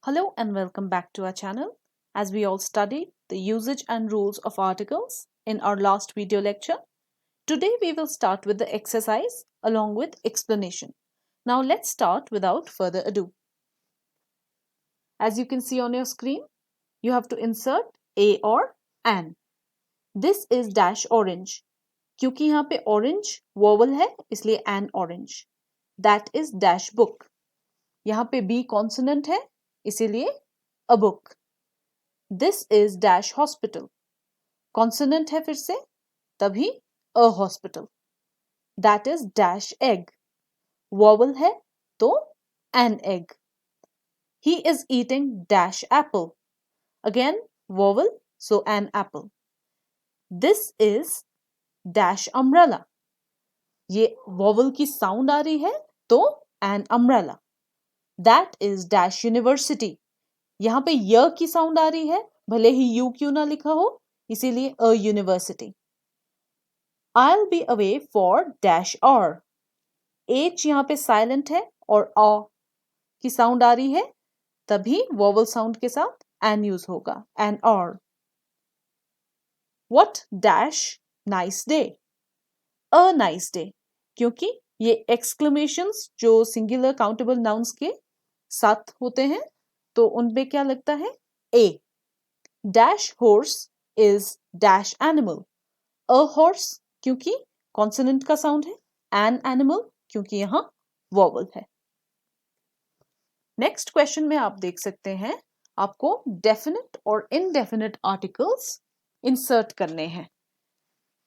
Hello and welcome back to our channel. As we all studied the usage and rules of articles in our last video lecture, today we will start with the exercise along with explanation. Now let's start without further ado. As you can see on your screen, you have to insert a or an. This is dash orange. क्योंकि यहाँ पे orange vowel है इसलिए an orange. That is dash book. यहाँ पे b consonant है इसीलिए a book. This is dash hospital. Consonant है फिर से तभी a hospital. That is dash egg. Vowel है तो an egg. He is eating dash apple. Again vowel so an apple. This is dash umbrella. ये vowel की sound आ रही है तो an umbrella. That is dash university. यहाँ पे य की साउंड आ रही है भले ही यू क्यों ना लिखा हो इसीलिए a university. I'll be away for dash hour. H यहाँ पे साइलेंट है और a की साउंड आ रही है तभी वोवल साउंड के साथ an यूज होगा an hour. What dash nice day. A nice day क्योंकि ये एक्सक्लेमेशंस जो सिंगुलर काउंटेबल नाउन्स के साथ होते हैं तो उनपे क्या लगता है a. Dash horse is dash animal. A horse क्योंकि कॉन्सोनेंट का साउंड है an animal क्योंकि यहाँ वोवल है. नेक्स्ट क्वेश्चन में आप देख सकते हैं आपको डेफिनेट और इनडेफिनेट आर्टिकल्स इंसर्ट करने हैं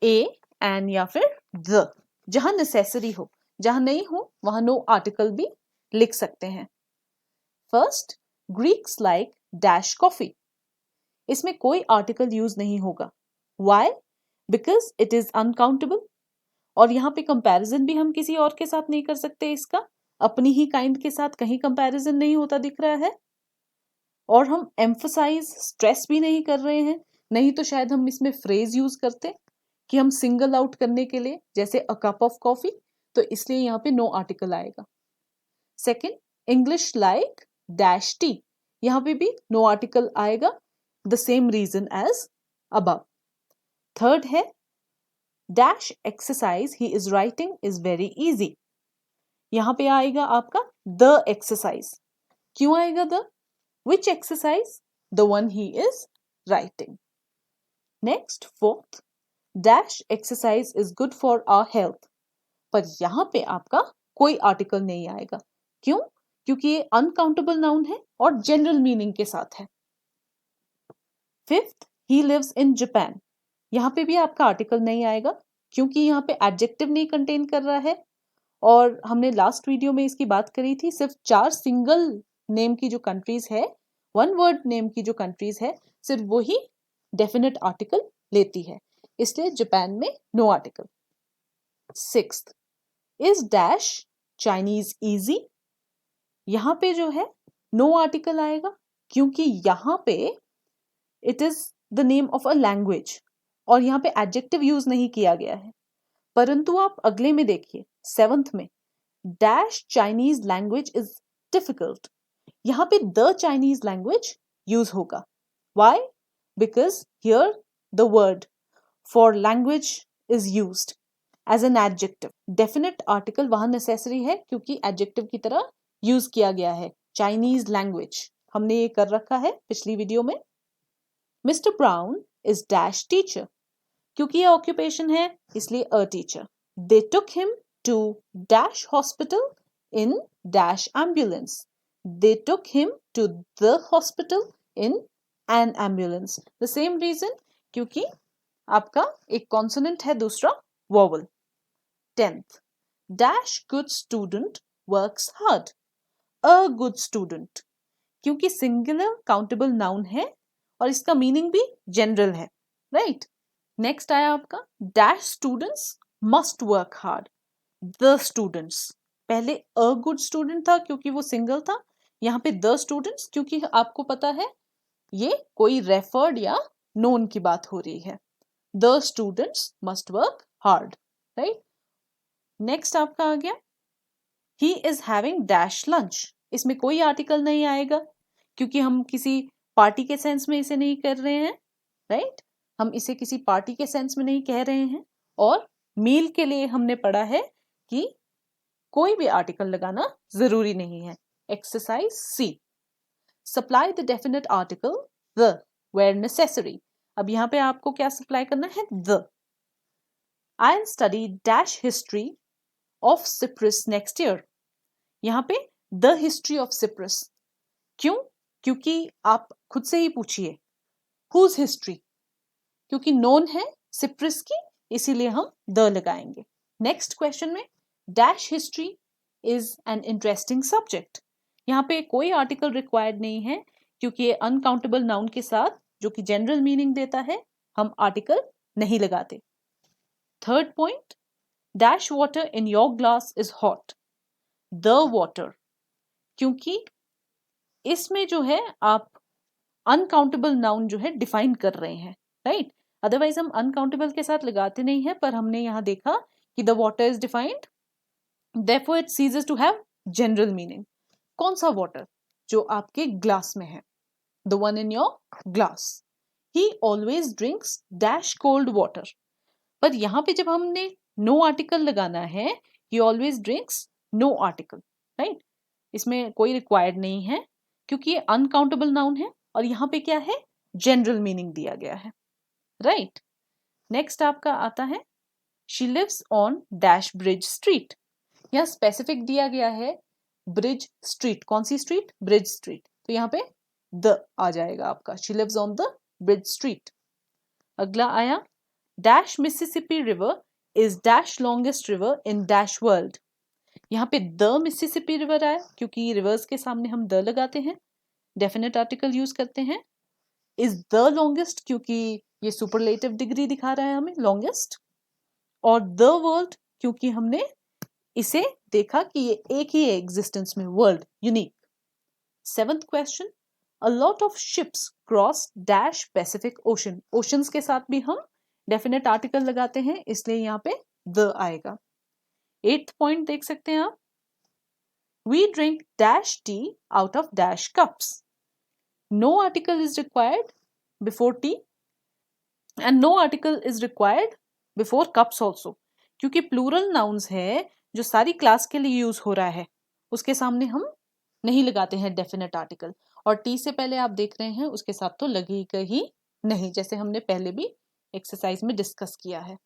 a, an या फिर the. जहां नेसेसरी हो जहां नहीं हो वहां नो आर्टिकल भी लिख सकते हैं. First Greeks like dash coffee. इसमें कोई आर्टिकल यूज नहीं होगा. Why? Because it is uncountable. और यहाँ पे कंपैरिजन भी हम किसी और के साथ नहीं कर सकते. इसका अपनी ही काइंड के साथ कहीं कंपैरिजन नहीं होता दिख रहा है. और हम एम्फसाइज स्ट्रेस भी नहीं कर रहे हैं. नहीं तो शायद हम इसमें फ्रेज यूज करते कि हम सिंगल आउट करने के लिए जैसे अ कप ऑफ कॉफी. तो इसलिए यहाँ पे नो आर्टिकल आएगा. Second English like dash T. यहाँ पे भी नो आर्टिकल आएगा. The same reason as above. Third है dash exercise he is writing is very easy. यहाँ पे आएगा आपका द एक्सरसाइज. क्यों आएगा the? Which exercise? The one he is writing. Next fourth dash exercise is good for our health. पर यहाँ पे आपका कोई आर्टिकल नहीं आएगा. क्यों? क्योंकि ये अनकाउंटेबल नाउन है और जनरल मीनिंग के साथ है. Fifth he lives in Japan. यहाँ पे भी आपका आर्टिकल नहीं आएगा क्योंकि यहाँ पे एडजेक्टिव नहीं कंटेन कर रहा है. और हमने लास्ट वीडियो में इसकी बात करी थी. सिर्फ 4 सिंगल नेम की जो कंट्रीज है, 1 वर्ड नेम की जो कंट्रीज है, सिर्फ वही डेफिनेट आर्टिकल लेती है. इसलिए जापान में no article. Sixth is dash Chinese easy. यहाँ पे जो है नो आर्टिकल आएगा क्योंकि यहाँ पे it is the name of a language और यहाँ पे एडजेक्टिव यूज नहीं किया गया है. परंतु आप अगले में देखिए 7th में dash Chinese language is difficult. यहाँ पे द चाइनीज लैंग्वेज यूज होगा. Why? Because here the word for language is used as an adjective. Definite article वहां नेसेसरी है क्योंकि एडजेक्टिव की तरह यूज किया गया है. चाइनीज लैंग्वेज हमने ये कर रखा है पिछली वीडियो में. Mister Brown is dash teacher. क्योंकि ये ऑक्यूपेशन है इसलिए a teacher. They took him to dash hospital in dash ambulance. They took him to the hospital in an ambulance. The same reason क्योंकि आपका एक कॉन्सोनेंट है दूसरा vowel. 10th dash good student works hard. A good student क्योंकि singular countable noun है और इसका meaning भी जनरल है. राइट. नेक्स्ट आया आपका dash students must work hard. The students. पहले अ गुड स्टूडेंट था क्योंकि वो सिंगल था. यहाँ पे द स्टूडेंट्स क्योंकि आपको पता है ये कोई रेफर्ड या नोन की बात हो रही है. The students must work hard. Right. Next आपका आ गया he is having dash lunch. इसमें कोई आर्टिकल नहीं आएगा क्योंकि हम किसी पार्टी के सेंस में इसे नहीं कर रहे हैं, राइट? हम इसे किसी पार्टी के सेंस में नहीं कह रहे हैं। और मील के लिए हमने पढ़ा है कि कोई भी आर्टिकल लगाना जरूरी नहीं है। Exercise C, supply the definite article the where necessary. अब यहाँ पे आपको क्या सप्लाई करना है? The. I study dash history of Cyprus next year. यहाँ पे द हिस्ट्री ऑफ सिप्रस, क्यों? क्योंकि आप खुद से ही पूछिए हुज हिस्ट्री, क्योंकि नोन है सिप्रस की, इसीलिए हम द लगाएंगे। नेक्स्ट क्वेश्चन में dash history is an interesting subject. यहाँ पे कोई आर्टिकल रिक्वायर्ड नहीं है, क्योंकि ये अनकाउंटेबल नाउन के साथ जो कि जनरल मीनिंग देता है, हम आर्टिकल नहीं लगाते। Third point, dash water in your glass is hot. The water, क्योंकि इसमें जो है आप अनकाउंटेबल नाउन जो है डिफाइन कर रहे हैं, राइट? अदरवाइज हम अनकाउंटेबल के साथ लगाते नहीं है, पर हमने यहाँ देखा कि the water is defined, therefore it ceases to have general meaning. कौन सा वाटर? जो आपके ग्लास में है, the one in your glass. He always drinks dash cold water. पर यहाँ पे जब हमने no article लगाना है, he always drinks no article, right? इसमें कोई required नहीं है, क्योंकि ये uncountable noun है, और यहाँ पे क्या है? General meaning दिया गया है, right? Next आपका आता है she lives on dash bridge street. यहाँ स्पेसिफिक दिया गया है ब्रिज स्ट्रीट। कौन सी स्ट्रीट? Bridge street. तो यहाँ पे द आ जाएगा आपका, she lives on the bridge street. अगला आया dash Mississippi river is dash longest river in dash world. यहाँ पे द मिसिसिपी रिवर आया, क्योंकि रिवर्स के सामने हम द लगाते हैं, डेफिनेट आर्टिकल यूज करते हैं। इज द लॉन्गेस्ट, क्योंकि ये सुपरलेटिव डिग्री दिखा रहा है हमें, लॉन्गेस्ट। और द वर्ल्ड, क्योंकि हमने इसे देखा कि ये एक ही है एग्जिस्टेंस में, world, unique. Seventh question, a lot of ships cross dash Pacific ocean. Oceans के साथ भी हम डेफिनेट आर्टिकल लगाते हैं, इसलिए यहाँ पे द आएगा। एट्थ पॉइंट देख सकते हैं आप, we drink dash tea out of dash cups. No article is required before tea and no article is required before cups also, क्योंकि प्लूरल नाउन्स है जो सारी क्लास के लिए यूज हो रहा है, उसके सामने हम नहीं लगाते हैं डेफिनेट आर्टिकल। और टी से पहले आप देख रहे हैं उसके साथ तो लगेगा ही नहीं, जैसे हमने पहले भी एक्सरसाइज में डिस्कस किया है।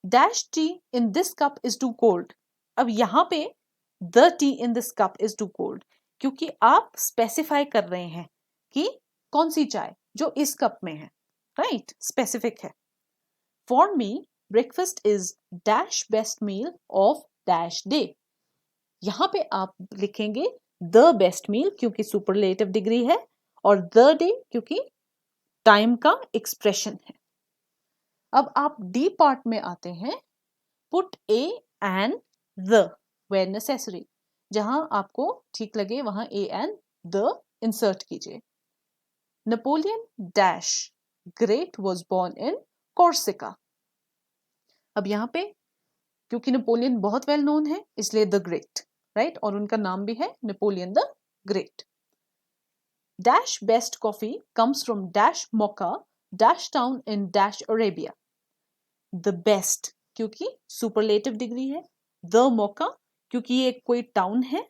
Dash tea in this cup is too cold. अब यहाँ पे the tea in this cup is too cold, क्योंकि आप स्पेसिफाई कर रहे हैं कि कौन सी चाय जो इस कप में है, राइट? स्पेसिफिक है। For me breakfast is dash best meal of dash day. यहां पे आप लिखेंगे द बेस्ट मील, क्योंकि सुपरलेटिव डिग्री है, और द डे क्योंकि टाइम का एक्सप्रेशन है। अब आप डी पार्ट में आते हैं, put a and the where necessary. जहां आपको ठीक लगे वहां ए एंड द इंसर्ट कीजिए। Napoleon dash great was born in Corsica. अब यहाँ पे क्योंकि नेपोलियन बहुत वेल नोन है, इसलिए द ग्रेट, राइट? और उनका नाम भी है Napoleon the great. Dash best coffee comes from dash Mocha dash town in dash Arabia. The best क्योंकि सुपरलेटिव डिग्री है, द मोका क्योंकि ये कोई टाउन है,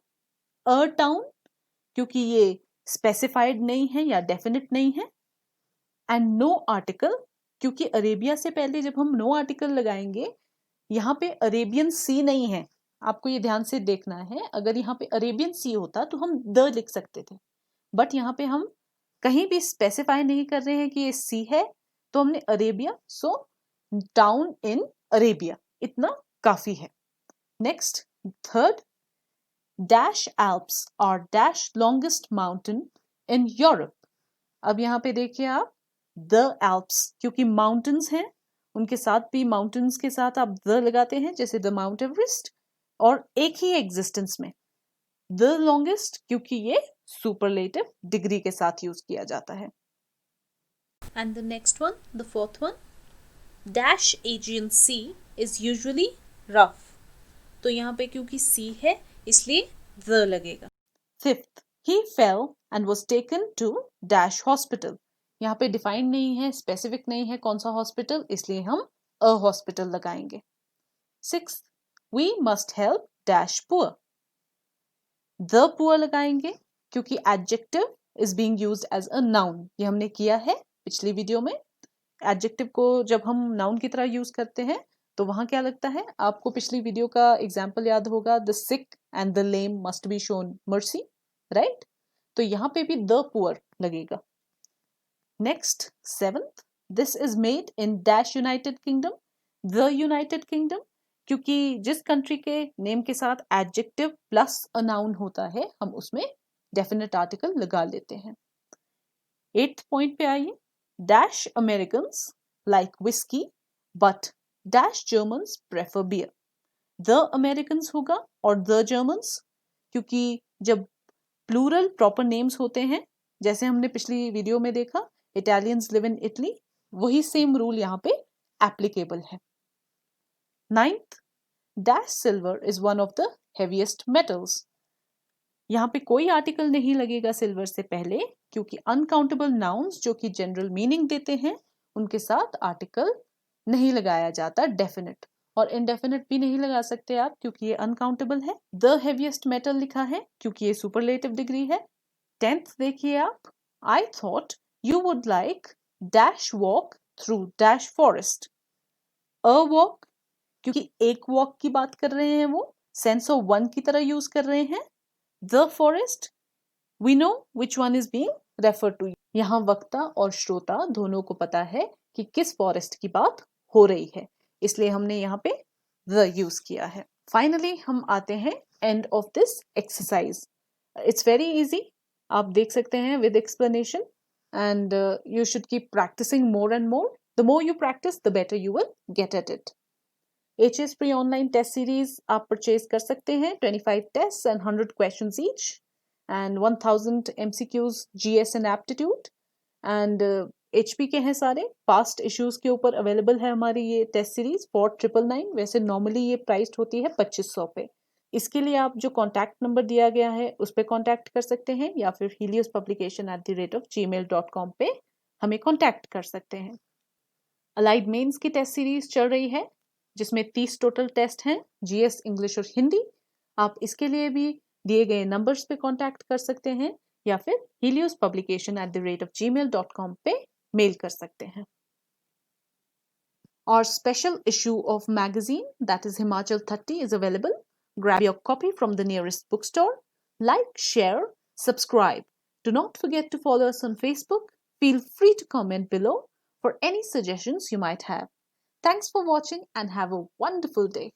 अ टाउन क्योंकि ये स्पेसिफाइड नहीं है या डेफिनेट नहीं है, एंड नो आर्टिकल क्योंकि अरेबिया से पहले जब हम नो आर्टिकल लगाएंगे, यहाँ पे अरेबियन सी नहीं है, आपको ये ध्यान से देखना है। अगर यहाँ पे अरेबियन सी होता तो हम द लिख सकते थे, बट यहाँ पे हम कहीं भी स्पेसिफाई नहीं कर रहे हैं कि ये सी है, तो हमने Arabia, so town in Arabia, इतना काफी है। Next third, dash Alps are dash longest mountain in Europe. अब यहाँ पे देखिए आप, द एल्प्स क्योंकि माउंटेन्स हैं, उनके साथ भी माउंटेन्स के साथ आप द लगाते हैं, जैसे द माउंट एवरेस्ट, और एक ही एग्जिस्टेंस में द लॉन्गेस्ट क्योंकि ये सुपरलेटिव डिग्री के साथ यूज किया जाता है। And the next one, the fourth one, dash Aegean sea is usually rough. तो यहाँ पे क्योंकि सी है इसलिए द लगेगा। Fifth, He fell and was taken to dash hospital. यहाँ पे डिफाइंड नहीं है, स्पेसिफिक नहीं है कौन सा हॉस्पिटल, इसलिए हम अ हॉस्पिटल लगाएंगे. 6th, we must help dash poor. The poor लगाएंगे क्योंकि adjective is being used as a noun. ये हमने किया है पिछली वीडियो में. एडजेक्टिव को जब हम नाउन की तरह यूज करते हैं तो वहां क्या लगता है, आपको पिछली वीडियो का एग्जाम्पल याद होगा, the sick and the lame must be shown mercy, right. तो यहाँ पे भी द पुअर लगेगा. Next 7th, this is made in dash United kingdom. The United kingdom क्योंकि जिस कंट्री के नेम के साथ एडजेक्टिव प्लस अ नाउन होता है हम उसमें डेफिनेट आर्टिकल लगा लेते हैं. 8th पॉइंट पे आइए. Dash Americans like whiskey, but dash Germans prefer beer. The Americans होगा और the Germans क्योंकि जब plural proper names होते हैं, जैसे हमने पिछली वीडियो में देखा, Italians live in Italy, वही सेम रूल यहाँ पे applicable है. 9th, dash silver is one of the heaviest metals. यहाँ पे कोई आर्टिकल नहीं लगेगा सिल्वर से पहले क्योंकि अनकाउंटेबल नाउन्स जो कि जनरल मीनिंग देते हैं उनके साथ आर्टिकल नहीं लगाया जाता डेफिनेट, और इनडेफिनेट भी नहीं लगा सकते आप क्योंकि ये अनकाउंटेबल है. द हेवीएस्ट मेटल लिखा है क्योंकि ये सुपरलेटिव डिग्री है. 10th देखिए आप. I thought you would like dash walk through dash forest. A walk क्योंकि एक वॉक की बात कर रहे हैं, वो सेंस ऑफ वन की तरह यूज कर रहे हैं. The forest, we know which one is being referred to. यहाँ वक्ता और श्रोता दोनों को पता है कि किस फॉरेस्ट की बात हो रही है, इसलिए हमने यहाँ पे the यूज किया है. फाइनली हम आते हैं end of this exercise. It's very easy, आप देख सकते हैं with explanation, and you should keep practising more and more. The more you practise the better you will get at it. HS pre online test series आप purchase कर सकते हैं. 25 test and 100 questions each and 1000 MCQs GS and aptitude, and HP के हैं सारे. Past issues के ऊपर available है हमारी ये टेस्ट सीरीज फॉर 999. वैसे नॉर्मली ये प्राइस्ड होती है 2500 पे. इसके लिए आप जो कॉन्टैक्ट नंबर दिया गया है उस पर कॉन्टैक्ट कर सकते हैं या फिर heliospublication@gmail.com पे हमें कॉन्टैक्ट कर सकते हैं. अलाइड मेंस की टेस्ट सीरीज चल रही है जिसमें 30 टोटल टेस्ट हैं, GS, इंग्लिश और हिंदी. आप इसके लिए भी दिए गए नंबर्स पे कांटेक्ट कर सकते हैं या फिर heliospublication@gmail.com पे मेल कर सकते हैं. Our special issue of magazine, that is Himachal 30, is available. Grab your copy from the nearest bookstore. Like, share, subscribe. Do not forget to follow us on Facebook. Feel free to comment below for any suggestions you might have. Thanks for watching and have a wonderful day.